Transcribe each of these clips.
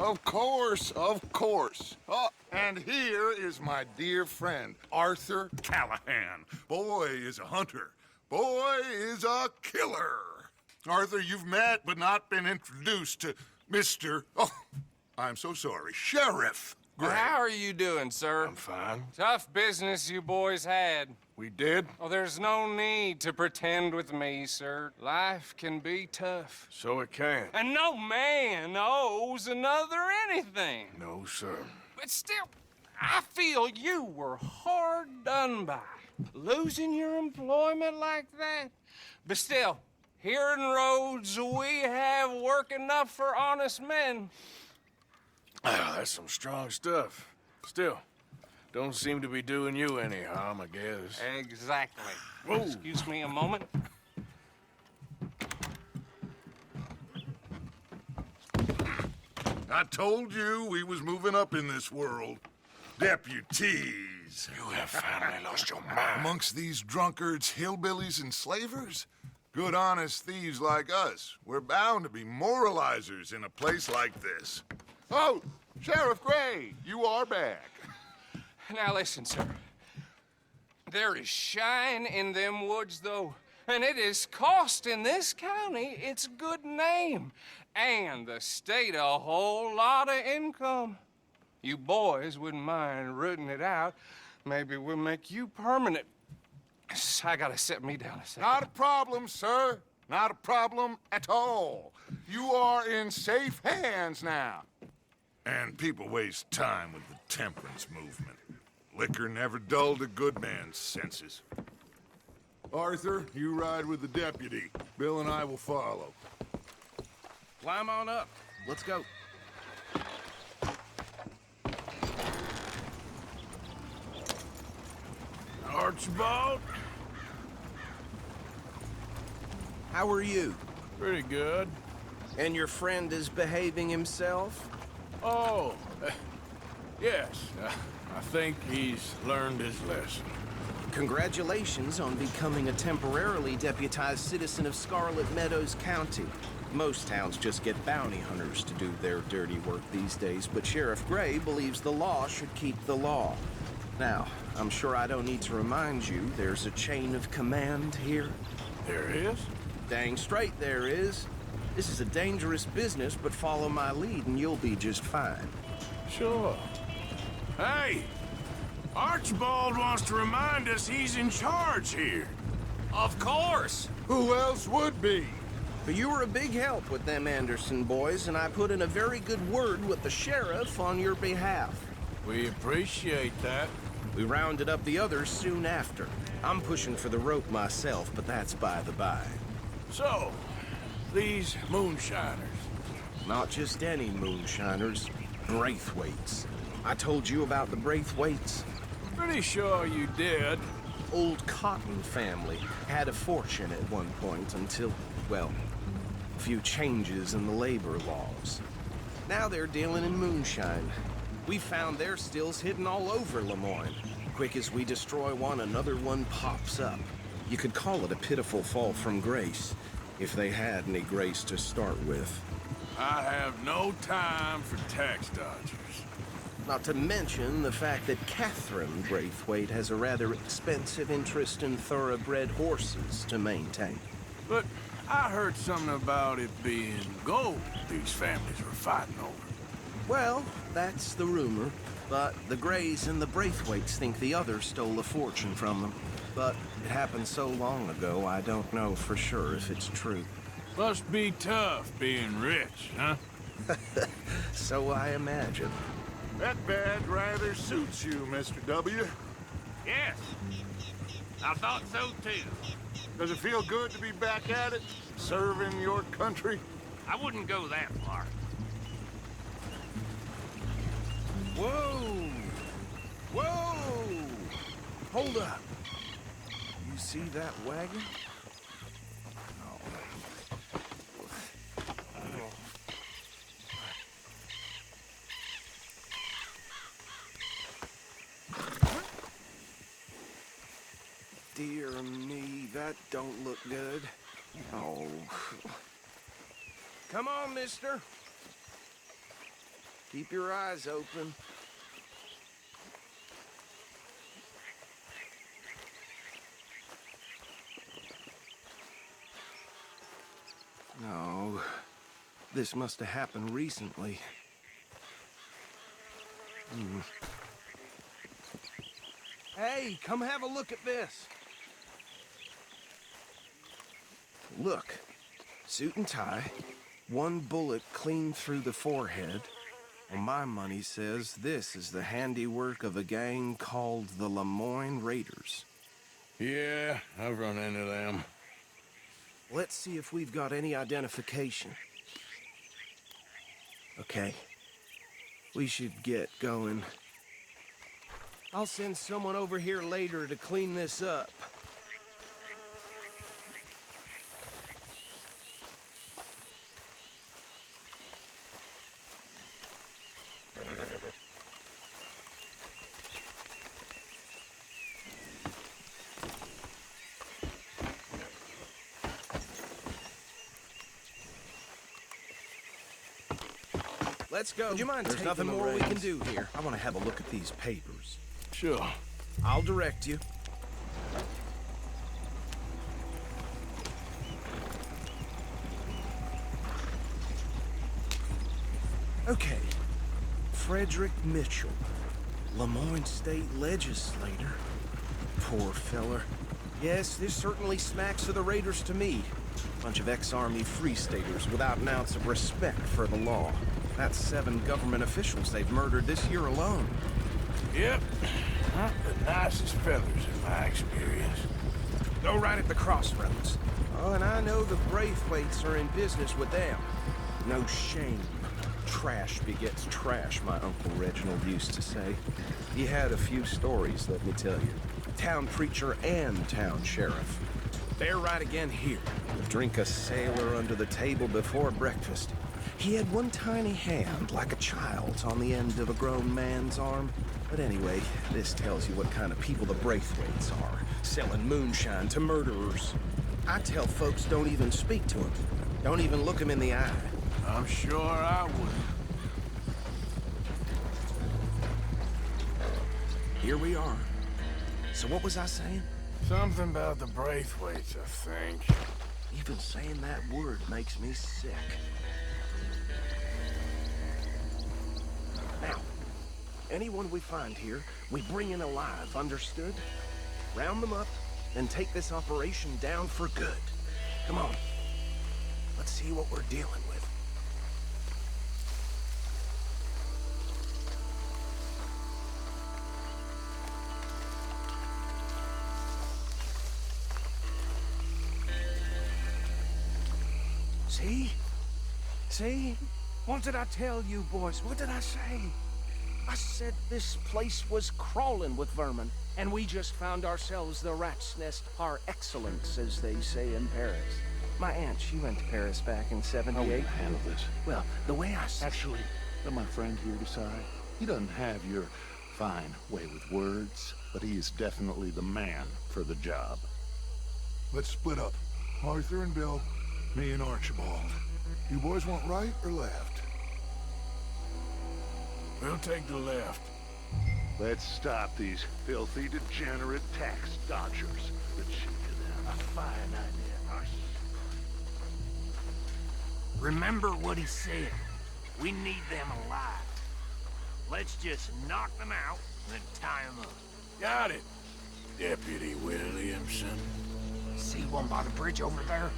Of course, of course. Oh, and here is my dear friend, Arthur Callahan. Boy is a hunter. Boy is a killer. Arthur, you've met but not been introduced to Mr. Oh, I'm so sorry, Sheriff Gray. How are you doing, sir? I'm fine. Tough business you boys had. We did? Oh, there's no need to pretend with me, sir. Life can be tough. So it can. And no man owes another anything. No, sir. But still, I feel you were hard done by. Losing your employment like that. But still, here in Rhodes, we have work enough for honest men. Oh, that's some strong stuff. Still, don't seem to be doing you any harm, I guess. Exactly. Whoa. Excuse me a moment. I told you we was moving up in this world. Deputies. You have finally lost your mind. Amongst these drunkards, hillbillies, and slavers? Good, honest thieves like us. We're bound to be moralizers in a place like this. Oh, Sheriff Gray, you are back. Now listen, sir. There is shine in them woods, though, and it is costing this county its good name and the state a whole lot of income. You boys wouldn't mind rooting it out. Maybe we'll make you permanent. I gotta set me down a second. Not a problem, sir. Not a problem at all. You are in safe hands now. And people waste time with the temperance movement. Liquor never dulled a good man's senses. Arthur, you ride with the deputy. Bill and I will follow. Climb on up. Let's go. Archibald? How are you? Pretty good. And your friend is behaving himself? Oh, yes. I think he's learned his lesson. Congratulations on becoming a temporarily deputized citizen of Scarlet Meadows County. Most towns just get bounty hunters to do their dirty work these days, but Sheriff Gray believes the law should keep the law. Now, I'm sure I don't need to remind you there's a chain of command here. There is? Dang straight there is. This is a dangerous business, but follow my lead and you'll be just fine. Sure. Hey! Archibald wants to remind us he's in charge here. Of course! Who else would be? But you were a big help with them Anderson boys, and I put in a very good word with the sheriff on your behalf. We appreciate that. We rounded up the others soon after. I'm pushing for the rope myself, but that's by the by. So, these moonshiners. Not just any moonshiners, Braithwaites. I told you about the Braithwaites. Pretty sure you did. Old Cotton family had a fortune at one point until, well, a few changes in the labor laws. Now they're dealing in moonshine. We found their stills hidden all over Lemoyne. Quick as we destroy one, another one pops up. You could call it a pitiful fall from grace, if they had any grace to start with. I have no time for tax dodgers. Not to mention the fact that Catherine Braithwaite has a rather expensive interest in thoroughbred horses to maintain. But I heard something about it being gold these families were fighting over. Well, that's the rumor. But the Grays and the Braithwaites think the others stole a fortune from them. But it happened so long ago, I don't know for sure if it's true. Must be tough being rich, huh? So I imagine. That badge rather suits you, Mr. W. Yes, I thought so too. Does it feel good to be back at it, serving your country? I wouldn't go that far. Whoa! Whoa! Hold up. You see that wagon? Dear me, that don't look good. Oh. Come on, mister. Keep your eyes open. No, this must have happened recently. Hey, come have a look at this. Look, suit and tie, one bullet clean through the forehead. Well, my money says this is the handiwork of a gang called the Lemoyne Raiders. Yeah, I've run into them. Let's see if we've got any identification. Okay. We should get going. I'll send someone over here later to clean this up. Let's go. Would you mind taking nothing more we can do here? I want to have a look at these papers. Sure. I'll direct you. Okay. Frederick Mitchell, Lemoyne State Legislator. Poor feller. Yes, this certainly smacks of the Raiders to me. Bunch of ex-Army Free Staters without an ounce of respect for the law. That's 7 government officials they've murdered this year alone. Yep. Not the nicest fellas in my experience. Go right at the crossroads. Oh, and I know the Braithwaites are in business with them. No shame. Trash begets trash, my Uncle Reginald used to say. He had a few stories, let me tell you. Town preacher and town sheriff. They're right again here. Drink a sailor under the table before breakfast. He had one tiny hand, like a child's, on the end of a grown man's arm. But anyway, this tells you what kind of people the Braithwaites are, selling moonshine to murderers. I tell folks don't even speak to them. Don't even look them in the eye. I'm sure I would. Here we are. So what was I saying? Something about the Braithwaites, I think. Even saying that word makes me sick. Now, anyone we find here, we bring in alive, understood? Round them up, and take this operation down for good. Come on. Let's see what we're dealing with. See? See? What did I tell you, boys? What did I say? I said this place was crawling with vermin, and we just found ourselves the rat's nest par excellence, as they say in Paris. My aunt, she went to Paris back in '78. How will you handle this? Well, the way I said... Actually, let my friend here decide. He doesn't have your fine way with words, but he is definitely the man for the job. Let's split up. Arthur and Bill, me and Archibald. You boys want right or left? We'll take the left. Let's stop these filthy, degenerate tax dodgers. Let's shoot to them. A fine idea. Remember what he said. We need them alive. Let's just knock them out and then tie them up. Got it, Deputy Williamson. See one by the bridge over there?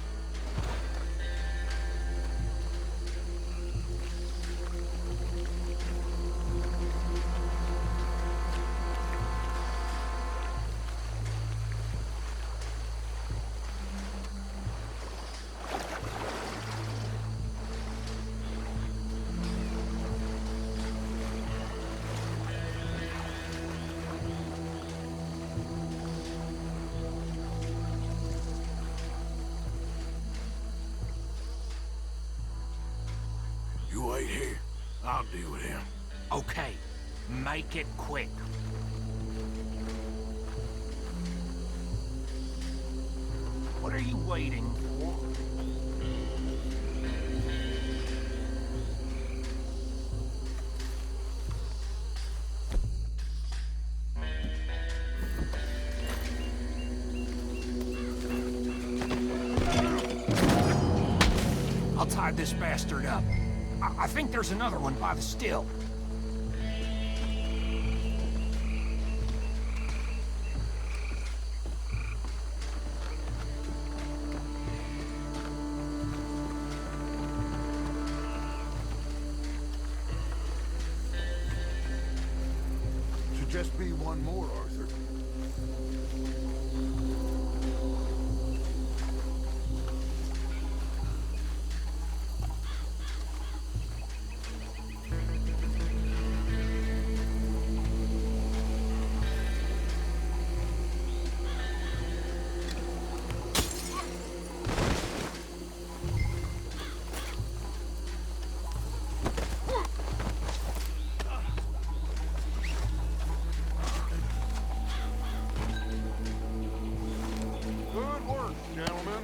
You wait here. I'll deal with him. Okay, make it quick. What are you waiting for? I'll tie this bastard up. I think there's another one by the still. Should just be one more, Arthur. Good work, gentlemen.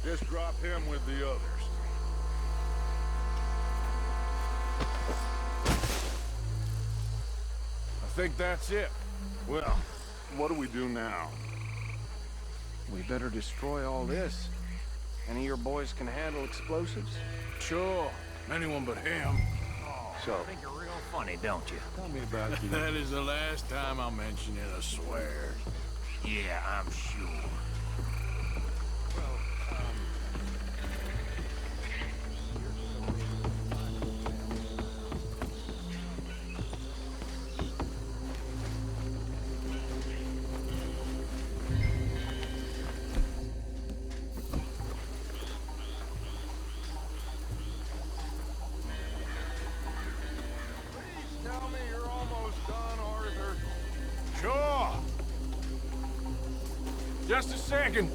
Just drop him with the others. I think that's it. Well, what do we do now? We better destroy all this. Any of your boys can handle explosives? Sure. Anyone but him. So, I think you're real funny, don't you? tell me about the... That is the last time I'll mention it, I swear. Yeah, I'm sure. Tell me you're almost done, Arthur. Sure. Just a second.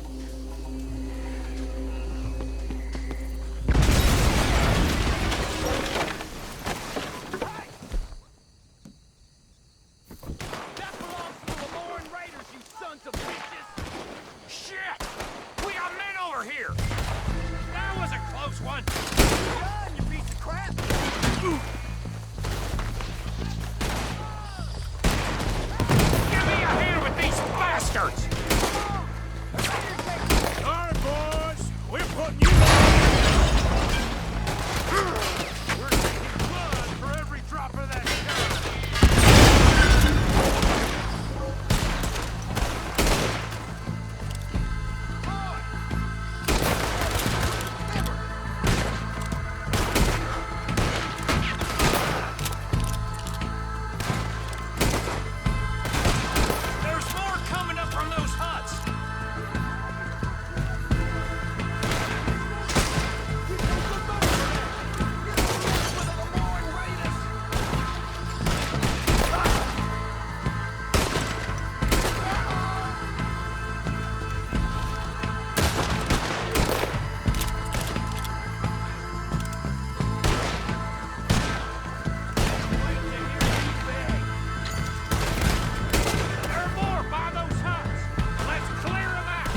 That belongs to the Lemoyne Raiders, you sons of bitches! Shit! We got men over here! That was a close one! Done, you piece of crap! Give me a hand with these bastards! All right, boys. We're putting you We're taking blood for every drop of that shot. There's more coming up from those huts! There are more by those huts! Let's clear them out!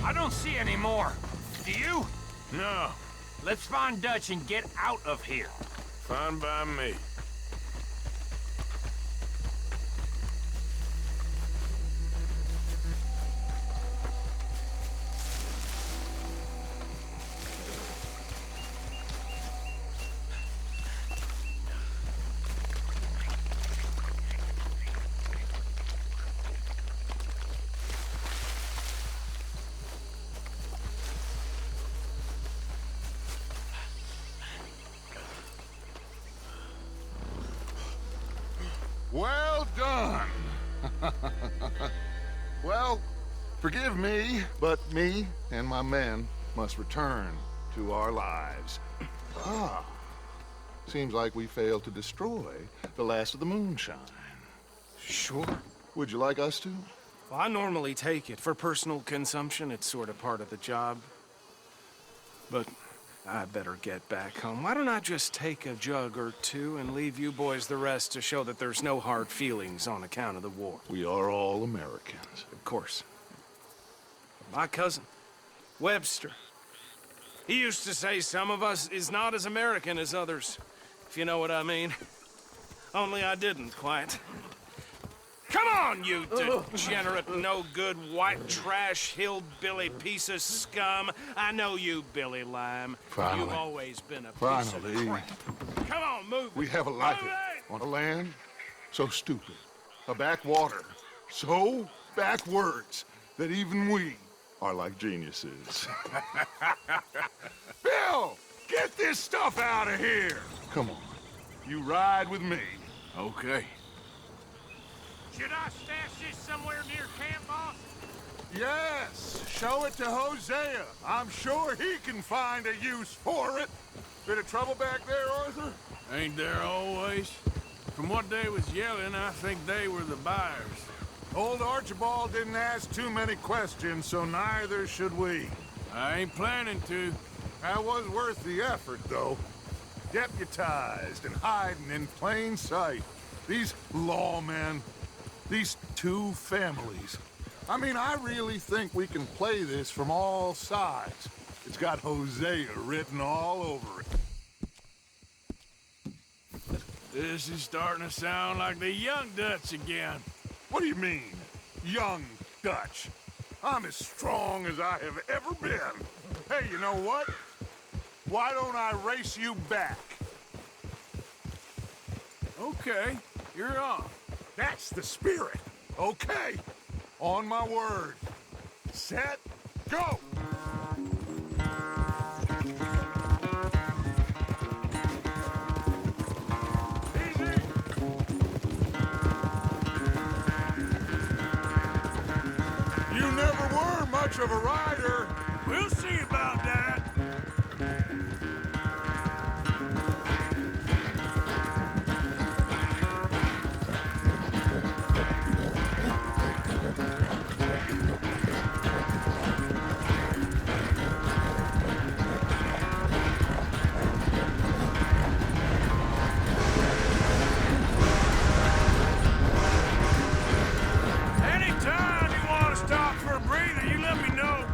I don't see any more. Do you? No. Let's find Dutch and get out of here. Fine by me. Well done. Well, forgive me, but me and my men must return to our lives. Ah, seems like we failed to destroy the last of the moonshine. Sure. Would you like us to? Well, I normally take it. For personal consumption, it's sort of part of the job. But I better get back home. Why don't I just take a jug or two and leave you boys the rest to show that there's no hard feelings on account of the war? We are all Americans. Of course. My cousin, Webster, he used to say some of us is not as American as others, if you know what I mean. Only I didn't quite. Come on, you degenerate, no-good, white trash, hillbilly piece of scum. I know you, Billy Lime. Finally. You've always been a piece Finally. of crap. Come on, move it. We have a life Move it! on a land so stupid, a backwater so backwards that even we are like geniuses. Bill, get this stuff out of here. Come on, you ride with me. Okay. Should I stash this somewhere near camp, boss? Yes, show it to Hosea. I'm sure he can find a use for it. Bit of trouble back there, Arthur? Ain't there always? From what they was yelling, I think they were the buyers. Old Archibald didn't ask too many questions, so neither should we. I ain't planning to. That was worth the effort, though. Deputized and hiding in plain sight. These lawmen, these two families. I mean, I really think we can play this from all sides. It's got Hosea written all over it. This is starting to sound like the Young Dutch again. What do you mean, young Dutch? I'm as strong as I have ever been. Hey, you know what? Why don't I race you back? Okay, you're on. That's the spirit. Okay. On my word. Set, go! Easy. You never were much of a rider. We'll see about that. Anytime you want to stop for a breather, you let me know.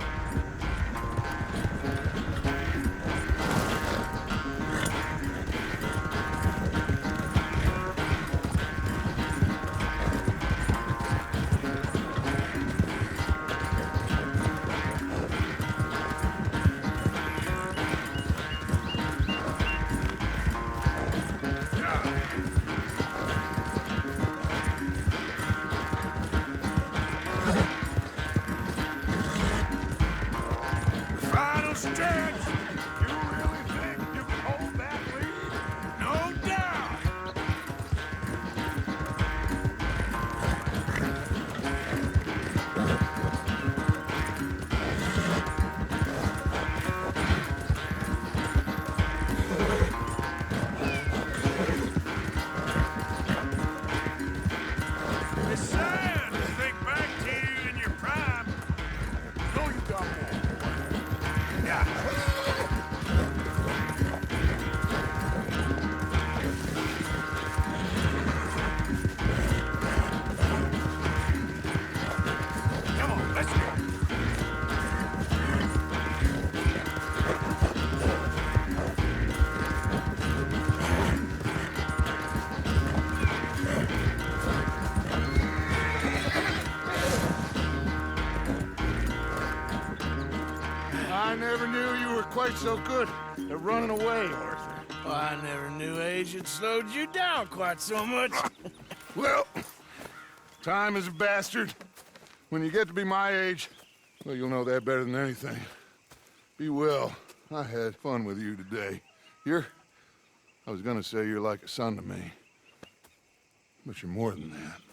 Final stretch. You really think you can hold that lead? No doubt. It's sad to think back to you in your prime. No, you don't. Yeah. Come on, let's go. I never knew you were quite so good at running away, Arthur. Well, I never knew age had slowed you down quite so much. Well, time is a bastard. When you get to be my age, well, you'll know that better than anything. Be well. I had fun with you today. I was gonna say you're like a son to me. But you're more than that.